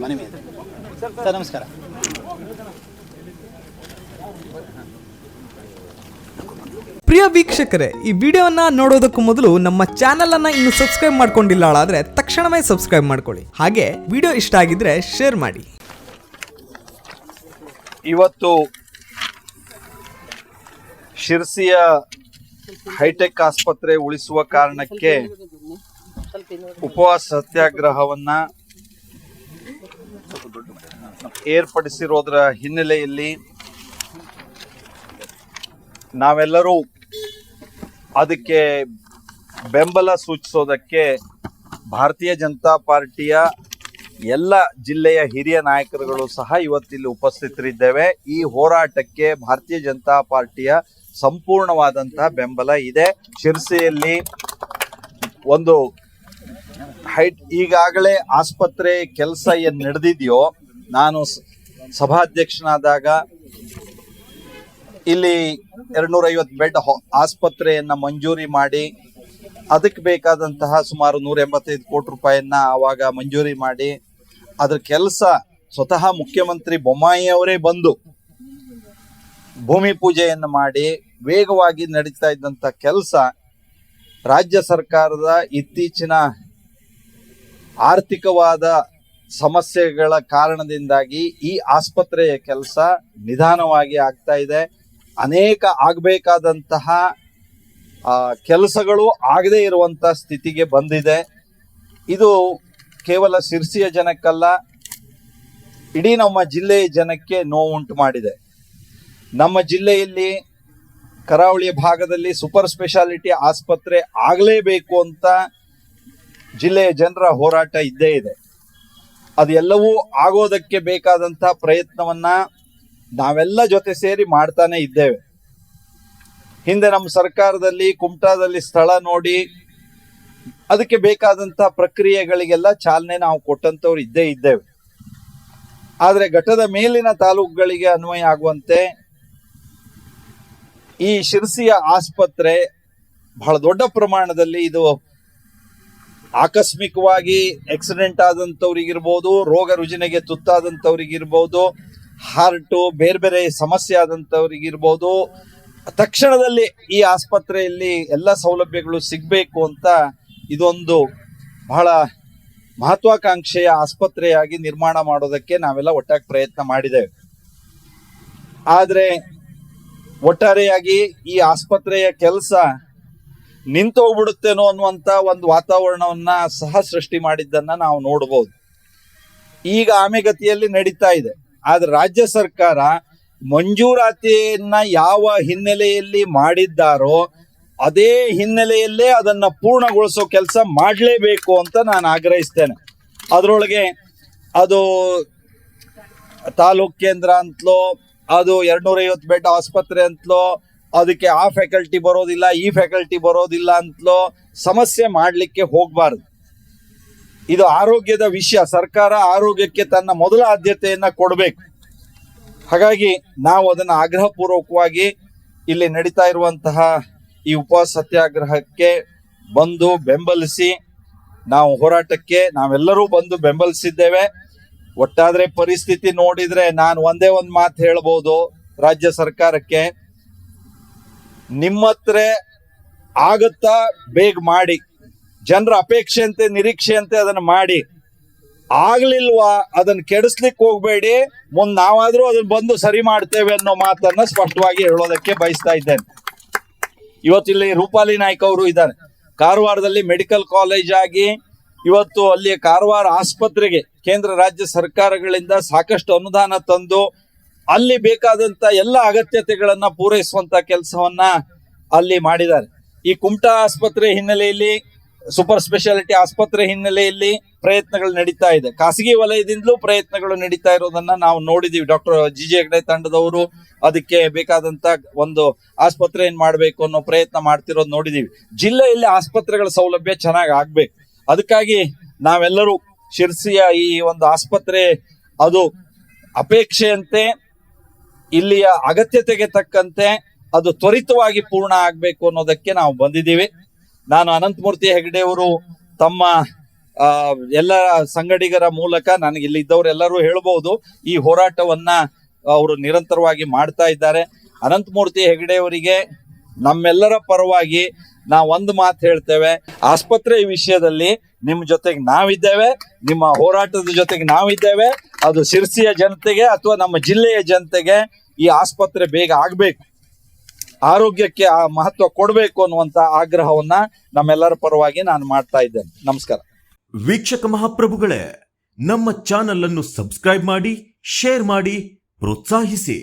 ಮನವಿ ಇದೆ. ಸರ್ ನಮಸ್ಕಾರ. ಪ್ರಿಯ ವೀಕ್ಷಕರೇ, ಈ ವಿಡಿಯೋನ ನೋಡೋದಕ್ಕೂ ಮೊದಲು ನಮ್ಮ ಚಾನೆಲ್ ಅನ್ನ ಇನ್ನು ಸಬ್ಸ್ಕ್ರೈಬ್ ಮಾಡ್ಕೊಂಡಿಲ್ಲ ಆದ್ರೆ ತಕ್ಷಣವೇ ಸಬ್ಸ್ಕ್ರೈಬ್ ಮಾಡ್ಕೊಳ್ಳಿ. ಹಾಗೆ ವಿಡಿಯೋ ಇಷ್ಟ ಆಗಿದ್ರೆ ಶೇರ್ ಮಾಡಿ. ಇವತ್ತು ಶಿರ್ಸಿಯ ಹೈಟೆಕ್ ಆಸ್ಪತ್ರೆ ಉಳಿಸುವ ಕಾರಣಕ್ಕೆ ಉಪವಾಸ ಸತ್ಯಾಗ್ರಹವನ್ನ ಏರ್ಪಡಿಸಿರೋದರ ಹಿನ್ನೆಲೆಯಲ್ಲಿ ನಾವೆಲ್ಲರೂ ಅದಕ್ಕೆ ಬೆಂಬಲ ಸೂಚಿಸೋದಕ್ಕೆ ಭಾರತೀಯ ಜನತಾ ಪಾರ್ಟಿಯ ಎಲ್ಲ ಜಿಲ್ಲೆಯ ಹಿರಿಯ ನಾಯಕರುಗಳು ಸಹ ಇವತ್ತಿಲ್ಲಿ ಉಪಸ್ಥಿತರಿದ್ದೇವೆ. ಈ ಹೋರಾಟಕ್ಕೆ ಭಾರತೀಯ ಜನತಾ ಪಾರ್ಟಿಯ ಸಂಪೂರ್ಣವಾದಂತಹ ಬೆಂಬಲ ಇದೆ. ಶಿರ್ಸಿಯಲ್ಲಿ ಒಂದು ಈಗಾಗಲೇ ಆಸ್ಪತ್ರೆ ಕೆಲಸ ಏನ್ ನಡೆದಿದೆಯೋ, ನಾನು ಸಭಾಧ್ಯಕ್ಷನಾದಾಗ ಇಲ್ಲಿ 250 ಬೆಡ್ ಆಸ್ಪತ್ರೆಯನ್ನ ಮಂಜೂರಿ ಮಾಡಿ ಅದಕ್ಕೆ ಬೇಕಾದಂತಹ ಸುಮಾರು 185 ಕೋಟಿ ರೂಪಾಯಿಯನ್ನ ಆವಾಗ ಮಂಜೂರಿ ಮಾಡಿ ಅದ್ರ ಕೆಲಸ ಸ್ವತಃ ಮುಖ್ಯಮಂತ್ರಿ ಬೊಮ್ಮಾಯಿ ಅವರೇ ಬಂದು ಭೂಮಿ ಪೂಜೆಯನ್ನು ಮಾಡಿ ವೇಗವಾಗಿ ನಡೀತಾ ಇದ್ದಂತ ಕೆಲಸ ರಾಜ್ಯ ಸರ್ಕಾರದ ಇತ್ತೀಚಿನ ಆರ್ಥಿಕವಾದ ಸಮಸ್ಯೆಗಳ ಕಾರಣದಿಂದಾಗಿ ಈ ಆಸ್ಪತ್ರೆಯ ಕೆಲಸ ನಿಧಾನವಾಗಿ ಆಗ್ತಾ ಇದೆ. ಅನೇಕ ಆಗಬೇಕಾದಂತಹ ಕೆಲಸಗಳು ಆಗದೇ ಇರುವಂತ ಸ್ಥಿತಿಗೆ ಬಂದಿದೆ. ಇದು ಕೇವಲ ಶಿರ್ಸಿಯ ಜನಕ್ಕಲ್ಲ, ಇಡೀ ನಮ್ಮ ಜಿಲ್ಲೆಯ ಜನಕ್ಕೆ ನೋವುಂಟು ಮಾಡಿದೆ. ನಮ್ಮ ಜಿಲ್ಲೆಯಲ್ಲಿ ಕರಾವಳಿಯ ಭಾಗದಲ್ಲಿ ಸೂಪರ್ ಸ್ಪೆಷಾಲಿಟಿ ಆಸ್ಪತ್ರೆ ಆಗಲೇಬೇಕು ಅಂತ ಜಿಲ್ಲೆಯ ಜನರ ಹೋರಾಟ ಇದ್ದೇ ಇದೆ. ಅದೆಲ್ಲವೂ ಆಗೋದಕ್ಕೆ ಬೇಕಾದಂತಹ ಪ್ರಯತ್ನವನ್ನ ನಾವೆಲ್ಲ ಜೊತೆ ಸೇರಿ ಮಾಡ್ತಾನೆ ಇದ್ದೇವೆ. ಹಿಂದೆ ನಮ್ಮ ಸರ್ಕಾರದಲ್ಲಿ ಕುಮಟಾದಲ್ಲಿ ಸ್ಥಳ ನೋಡಿ ಅದಕ್ಕೆ ಬೇಕಾದಂತಹ ಪ್ರಕ್ರಿಯೆಗಳಿಗೆಲ್ಲ ಚಾಲನೆ ನಾವು ಕೊಟ್ಟಂತವ್ರು ಇದ್ದೇ ಇದ್ದೇವೆ. ಆದ್ರೆ ಘಟ್ಟದ ಮೇಲಿನ ತಾಲೂಕುಗಳಿಗೆ ಅನ್ವಯ ಆಗುವಂತೆ ಈ ಶಿರ್ಸಿಯ ಆಸ್ಪತ್ರೆ ಬಹಳ ದೊಡ್ಡ ಪ್ರಮಾಣದಲ್ಲಿ ಇದು ಆಕಸ್ಮಿಕವಾಗಿ ಆಕ್ಸಿಡೆಂಟ್ ಆದಂತವ್ರಿಗಿರ್ಬೋದು, ರೋಗ ರುಜಿನಗೆ ತುತ್ತಾದಂತವ್ರಿಗಿರ್ಬೋದು, ಹಾರ್ಟು ಬೇರೆ ಬೇರೆ ಸಮಸ್ಯೆ ಆದಂತವ್ರಿಗಿರ್ಬೋದು, ತಕ್ಷಣದಲ್ಲಿ ಈ ಆಸ್ಪತ್ರೆಯಲ್ಲಿ ಎಲ್ಲ ಸೌಲಭ್ಯಗಳು ಸಿಗಬೇಕು ಅಂತ ಇದೊಂದು ಬಹಳ ಮಹತ್ವಾಕಾಂಕ್ಷೆಯ ಆಸ್ಪತ್ರೆಯಾಗಿ ನಿರ್ಮಾಣ ಮಾಡೋದಕ್ಕೆ ನಾವೆಲ್ಲ ಒಟ್ಟಾಗಿ ಪ್ರಯತ್ನ ಮಾಡಿದ್ದೇವೆ. ಆದ್ರೆ ಒಟ್ಟಾರೆಯಾಗಿ ಈ ಆಸ್ಪತ್ರೆಯ ಕೆಲಸ ನಿಂತೋಗ್ಬಿಡುತ್ತೇನೋ ಅನ್ನುವಂತ ಒಂದು ವಾತಾವರಣವನ್ನ ಸಹ ಸೃಷ್ಟಿ ಮಾಡಿದ್ದನ್ನ ನಾವು ನೋಡಬಹುದು. ಈಗ ಆಮೆಗತಿಯಲ್ಲಿ ನಡೀತಾ ಇದೆ. ಆದ್ರೆ ರಾಜ್ಯ ಸರ್ಕಾರ ಮಂಜೂರಾತಿಯನ್ನ ಯಾವ ಹಿನ್ನೆಲೆಯಲ್ಲಿ ಮಾಡಿದ್ದಾರೋ ಅದೇ ಹಿನ್ನೆಲೆಯಲ್ಲೇ ಅದನ್ನ ಪೂರ್ಣಗೊಳಿಸೋ ಕೆಲಸ ಮಾಡಲೇಬೇಕು ಅಂತ ನಾನು ಆಗ್ರಹಿಸ್ತೇನೆ. ಅದರೊಳಗೆ ಅದು ತಾಲೂಕ್ ಕೇಂದ್ರ ಅಂತಲೋ, ಅದು 250 ಬೆಡ್ ಆಸ್ಪತ್ರೆ ಅಂತಲೋ, ಅದಕ್ಕೆ ಆ ಫ್ಯಾಕಲ್ಟಿ ಬರೋದಿಲ್ಲ ಈ ಫ್ಯಾಕಲ್ಟಿ ಬರೋದಿಲ್ಲ ಅಂತಲೋ ಸಮಸ್ಯೆ ಮಾಡಲಿಕ್ಕೆ ಹೋಗಬಾರ್ದು. ಇದು ಆರೋಗ್ಯದ ವಿಷಯ. ಸರ್ಕಾರ ಆರೋಗ್ಯಕ್ಕೆ ತನ್ನ ಮೊದಲ ಆದ್ಯತೆಯನ್ನ ಕೊಡಬೇಕು. ಹಾಗಾಗಿ ನಾವು ಅದನ್ನ ಆಗ್ರಹ ಪೂರ್ವಕವಾಗಿ ಇಲ್ಲಿ ನಡೀತಾ ಇರುವಂತಹ ಈ ಉಪವಾಸ ಸತ್ಯಾಗ್ರಹಕ್ಕೆ ಬಂದು ಬೆಂಬಲಿಸಿ, ನಾವು ಹೋರಾಟಕ್ಕೆ ನಾವೆಲ್ಲರೂ ಬಂದು ಬೆಂಬಲಿಸಿದ್ದೇವೆ. ಒಟ್ಟಾದ್ರೆ ಪರಿಸ್ಥಿತಿ ನೋಡಿದ್ರೆ ನಾನು ಒಂದೇ ಒಂದು ಮಾತು ಹೇಳ್ಬೋದು ರಾಜ್ಯ ಸರ್ಕಾರಕ್ಕೆ, ನಿಮ್ಮತ್ರ ಆಗುತ್ತಾ ಬೇಗ ಮಾಡಿ, ಜನರ ಅಪೇಕ್ಷೆಯಂತೆ ನಿರೀಕ್ಷೆಯಂತೆ ಅದನ್ನ ಮಾಡಿ, ಆಗ್ಲಿಲ್ವಾ ಅದನ್ನ ಕೆಡಿಸ್ಲಿಕ್ಕೆ ಹೋಗ್ಬೇಡಿ, ಮುಂದ್ ನಾವಾದ್ರೂ ಅದನ್ನ ಬಂದು ಸರಿ ಮಾಡ್ತೇವೆ ಅನ್ನೋ ಮಾತನ್ನ ಸ್ಪಷ್ಟವಾಗಿ ಹೇಳೋದಕ್ಕೆ ಬಯಸ್ತಾ ಇದ್ದೇನೆ. ಇವತ್ತಿಲ್ಲಿ ರೂಪಾಲಿ ನಾಯ್ಕ ಅವರು ಇದ್ದಾರೆ. ಕಾರವಾರದಲ್ಲಿ ಮೆಡಿಕಲ್ ಕಾಲೇಜ್ ಆಗಿ ಇವತ್ತು ಅಲ್ಲಿ ಕಾರವಾರ ಆಸ್ಪತ್ರೆಗೆ ಕೇಂದ್ರ ರಾಜ್ಯ ಸರ್ಕಾರಗಳಿಂದ ಸಾಕಷ್ಟು ಅನುದಾನ ತಂದು ಅಲ್ಲಿ ಬೇಕಾದಂತ ಎಲ್ಲ ಅಗತ್ಯತೆಗಳನ್ನ ಪೂರೈಸುವಂತ ಕೆಲಸವನ್ನ ಅಲ್ಲಿ ಮಾಡಿದ್ದಾರೆ. ಈ ಕುಮಟಾ ಆಸ್ಪತ್ರೆ ಹಿನ್ನೆಲೆಯಲ್ಲಿ, ಸೂಪರ್ ಸ್ಪೆಷಾಲಿಟಿ ಆಸ್ಪತ್ರೆ ಹಿನ್ನೆಲೆಯಲ್ಲಿ ಪ್ರಯತ್ನಗಳು ನಡೀತಾ ಇದೆ. ಖಾಸಗಿ ವಲಯದಿಂದಲೂ ಪ್ರಯತ್ನಗಳು ನಡೀತಾ ಇರೋದನ್ನ ನಾವು ನೋಡಿದೀವಿ. ಡಾಕ್ಟರ್ ಜಿ.ಜೆ. ಹೆಗ್ಡೆ ತಂಡದವರು ಅದಕ್ಕೆ ಬೇಕಾದಂತ ಒಂದು ಆಸ್ಪತ್ರೆಯನ್ನು ಮಾಡಬೇಕು ಅನ್ನೋ ಪ್ರಯತ್ನ ಮಾಡ್ತಿರೋದು ನೋಡಿದೀವಿ. ಜಿಲ್ಲೆಯಲ್ಲಿ ಆಸ್ಪತ್ರೆಗಳ ಸೌಲಭ್ಯ ಚೆನ್ನಾಗಿ ಆಗ್ಬೇಕು. ಅದಕ್ಕಾಗಿ ನಾವೆಲ್ಲರೂ ಶಿರ್ಸಿಯ ಈ ಒಂದು ಆಸ್ಪತ್ರೆ ಅದು ಅಪೇಕ್ಷೆಯಂತೆ, ಇಲ್ಲಿಯ ಅಗತ್ಯತೆಗೆ ತಕ್ಕಂತೆ ಅದು ತ್ವರಿತವಾಗಿ ಪೂರ್ಣ ಆಗ್ಬೇಕು ಅನ್ನೋದಕ್ಕೆ ನಾವು ಬಂದಿದ್ದೀವಿ. ನಾನು ಅನಂತಮೂರ್ತಿ ಹೆಗ್ಡೆ ಅವರು ತಮ್ಮ ಎಲ್ಲ ಸಂಗಡಿಗರ ಮೂಲಕ ನನಗೆ ಇಲ್ಲಿ ಇದ್ದವರೆಲ್ಲರೂ ಹೇಳ್ಬೋದು ಈ ಹೋರಾಟವನ್ನ ಅವರು ನಿರಂತರವಾಗಿ ಮಾಡ್ತಾ ಇದ್ದಾರೆ. ಅನಂತಮೂರ್ತಿ ಹೆಗಡೆ ಅವರಿಗೆ ನಮ್ಮೆಲ್ಲರ ಪರವಾಗಿ ನಾವು ಒಂದು ಮಾತು ಹೇಳ್ತೇವೆ, ಆಸ್ಪತ್ರೆ ವಿಷಯದಲ್ಲಿ ನಿಮ್ಮ ಜೊತೆಗೆ ನಾವಿದ್ದೇವೆ, ನಿಮ್ಮ ಹೋರಾಟದ ಜೊತೆಗೆ ನಾವಿದ್ದೇವೆ. ಅದು ಶಿರ್ಸಿಯ ಜನತೆಗೆ ಅಥವಾ ನಮ್ಮ ಜಿಲ್ಲೆಯ ಜನತೆಗೆ ಈ ಆಸ್ಪತ್ರೆ ಬೇಗ ಆಗ್ಬೇಕು, ಆರೋಗ್ಯಕ್ಕೆ ಆ ಮಹತ್ವ ಕೊಡಬೇಕು ಅನ್ನುವಂತ ಆಗ್ರಹವನ್ನ ನಮ್ಮೆಲ್ಲರ ಪರವಾಗಿ ನಾನು ಮಾಡ್ತಾ ಇದ್ದೇನೆ. ನಮಸ್ಕಾರ. ವೀಕ್ಷಕ ಮಹಾಪ್ರಭುಗಳೇ, ನಮ್ಮ ಚಾನಲ್ ಅನ್ನು ಸಬ್ಸ್ಕ್ರೈಬ್ ಮಾಡಿ, ಶೇರ್ ಮಾಡಿ, ಪ್ರೋತ್ಸಾಹಿಸಿ.